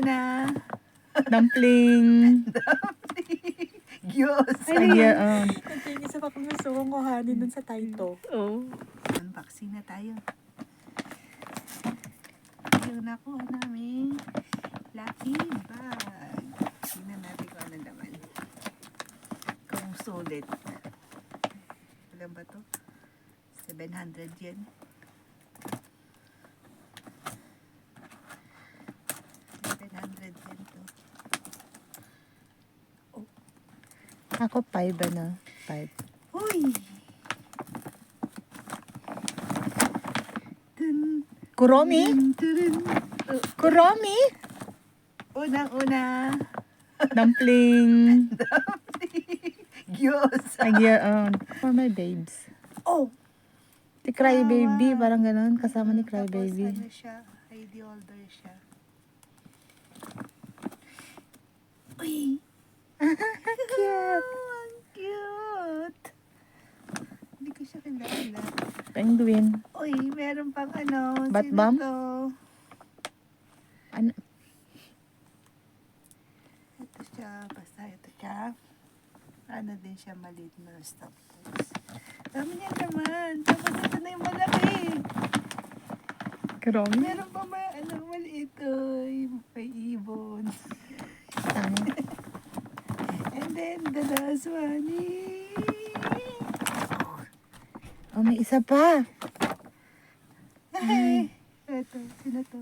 Na. Dumpling. Diyos. Ay, yeah, Ito yung isa pa kung gusto kong kuhanin dun sa Taito. Oh. Unboxing na tayo. Yung nakuha namin lucky bag. Tingnan natin kung ano naman. Kung sulit. Ilan ba to? 700 yen. 700 yen to. Ako 5 ano? 5. Uy! Dun, Kuromi? dun, dun. Kuromi? Unang-una. Dumpling. Diyos. Ay, yeah, for my babes. Oh! Si Cry Baby, Wow. parang ganun. Kasama ni Cry Tapos Baby. ano siya, ID holder siya. Uy! Cute. Ang cute! Hindi ko siya kilala. Penguin. Uy, meron pang ano. Bat sino bomb? to? Ano? Ito siya, basta ito siya. Ano din siya, maliit na stop toys. Dami niya naman. Tapos ito na yung malaki. Kuromi? Meron pa maliit. Uy, may ibon. And then, the last one is... Oh, may isa pa. Ay! Ito, sino to?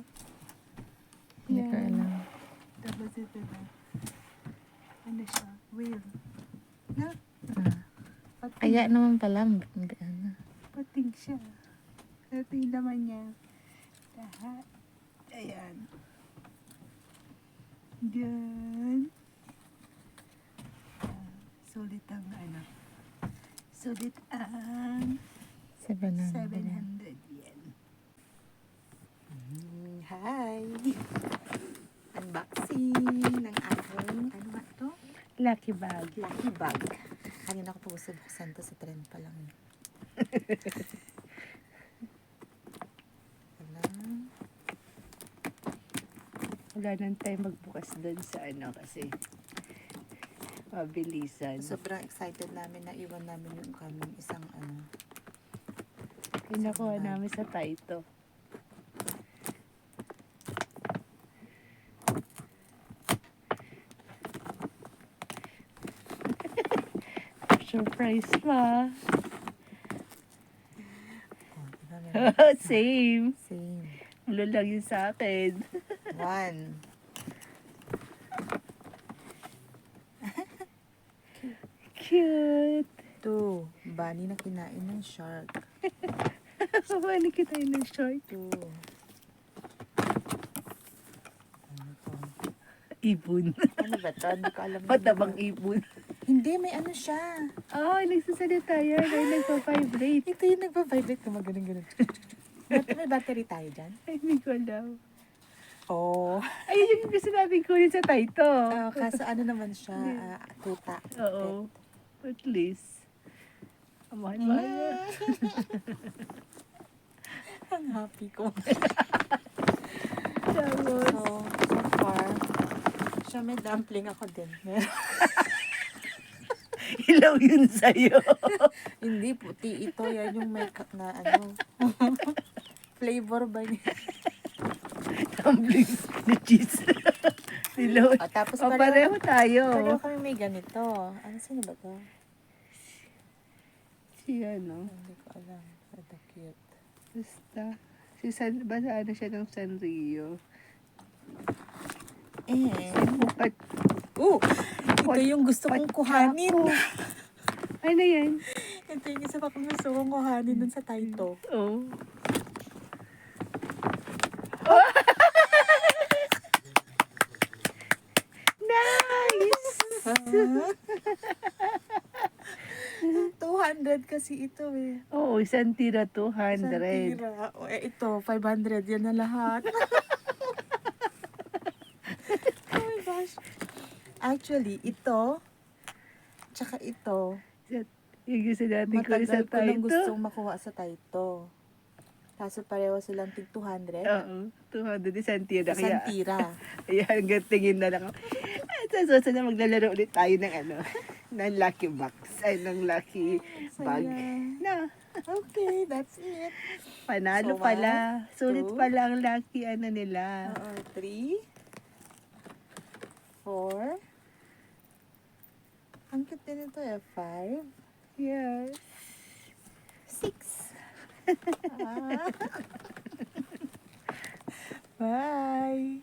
Hindi ko Yan. alam. Tapos ito na. Ano siya? Whale. Na? Ah. Pating. Kaya naman pala. Ano? Pating siya. Ito yung laman niya. Lahat. Ayan. Diyan. Sulit ang ano. Sulit ang 700. 700 yen. Hi! Unboxing ng aking, ano ba to? Lucky bag. Lucky bag. Kanina ko po gusto buksan to sa trend pa lang. Wala. Wala nang tayo magbukas doon sa ano kasi mabilisan. Sobrang excited namin na iwan namin yung kaming isang ano. Pinakuha namin sa Taito. Surprise pa. Oh, diba, meron Same. same. Ulo lang yun sa akin. 1. Cute. 2. Bunny na kinain ng shark. Kabalik kita yun ng short. 2. Ano to? Ibon. Ano ba to? Hindi ko alam. Ba't na bang ibon? Hindi, may ano siya. Oo, nagsasalita yan. Ay, nagpa-vibrate. Ito yung nagpa-vibrate ka magaling-galing. May battery tayo dyan? Ay, hindi ko alam. Oo. Ayun yung gusto natin kunin sa Taito. Kaso ano naman siya, tuta. Oo. At least. Ang mahal-mahal niya. Ang happy ko. Tapos, So far, siya may dumpling ako din. ilaw yun sa'yo. Hindi, puti ito. Yan yung makeup na ano. Flavor ba niya? Tumbling na cheese. Ilaw. Tapos O, pareho tayo. pareho kami may ganito. Ano, sino ba to? Si ano. Hindi ko alam. Ito cute. Basta. Si San, basta ano siya ng Sanrio. And, At, ito yung gusto kong kuhanin. ano yan? Ito yung isa pa kong gusto kong kuhanin dun sa Taito. Oh. Nice! 200 kasi ito eh. Oo, isang tira Isang 200. tira. O, ito, 500. Yan na lahat. Oh my gosh. Actually, ito, tsaka ito, Yung gusto natin kunin sa matagal ko nang Taito. gustong makuha sa Taito. Kaso pareho silang tig 200. Oo, 200 isang tira. Isang Kaya, tira. ayan, hanggang tingin na lang ako. At sa susunod, maglalaro ulit tayo ng ng lucky box. Ay, ng lucky bag. Saya. Na, Okay, that's it. panalo So, pala. 1, Sulit 2. pala ang lucky nila. Oo, 3, 4. Ang cute din ito 5, Yes. 6. Bye.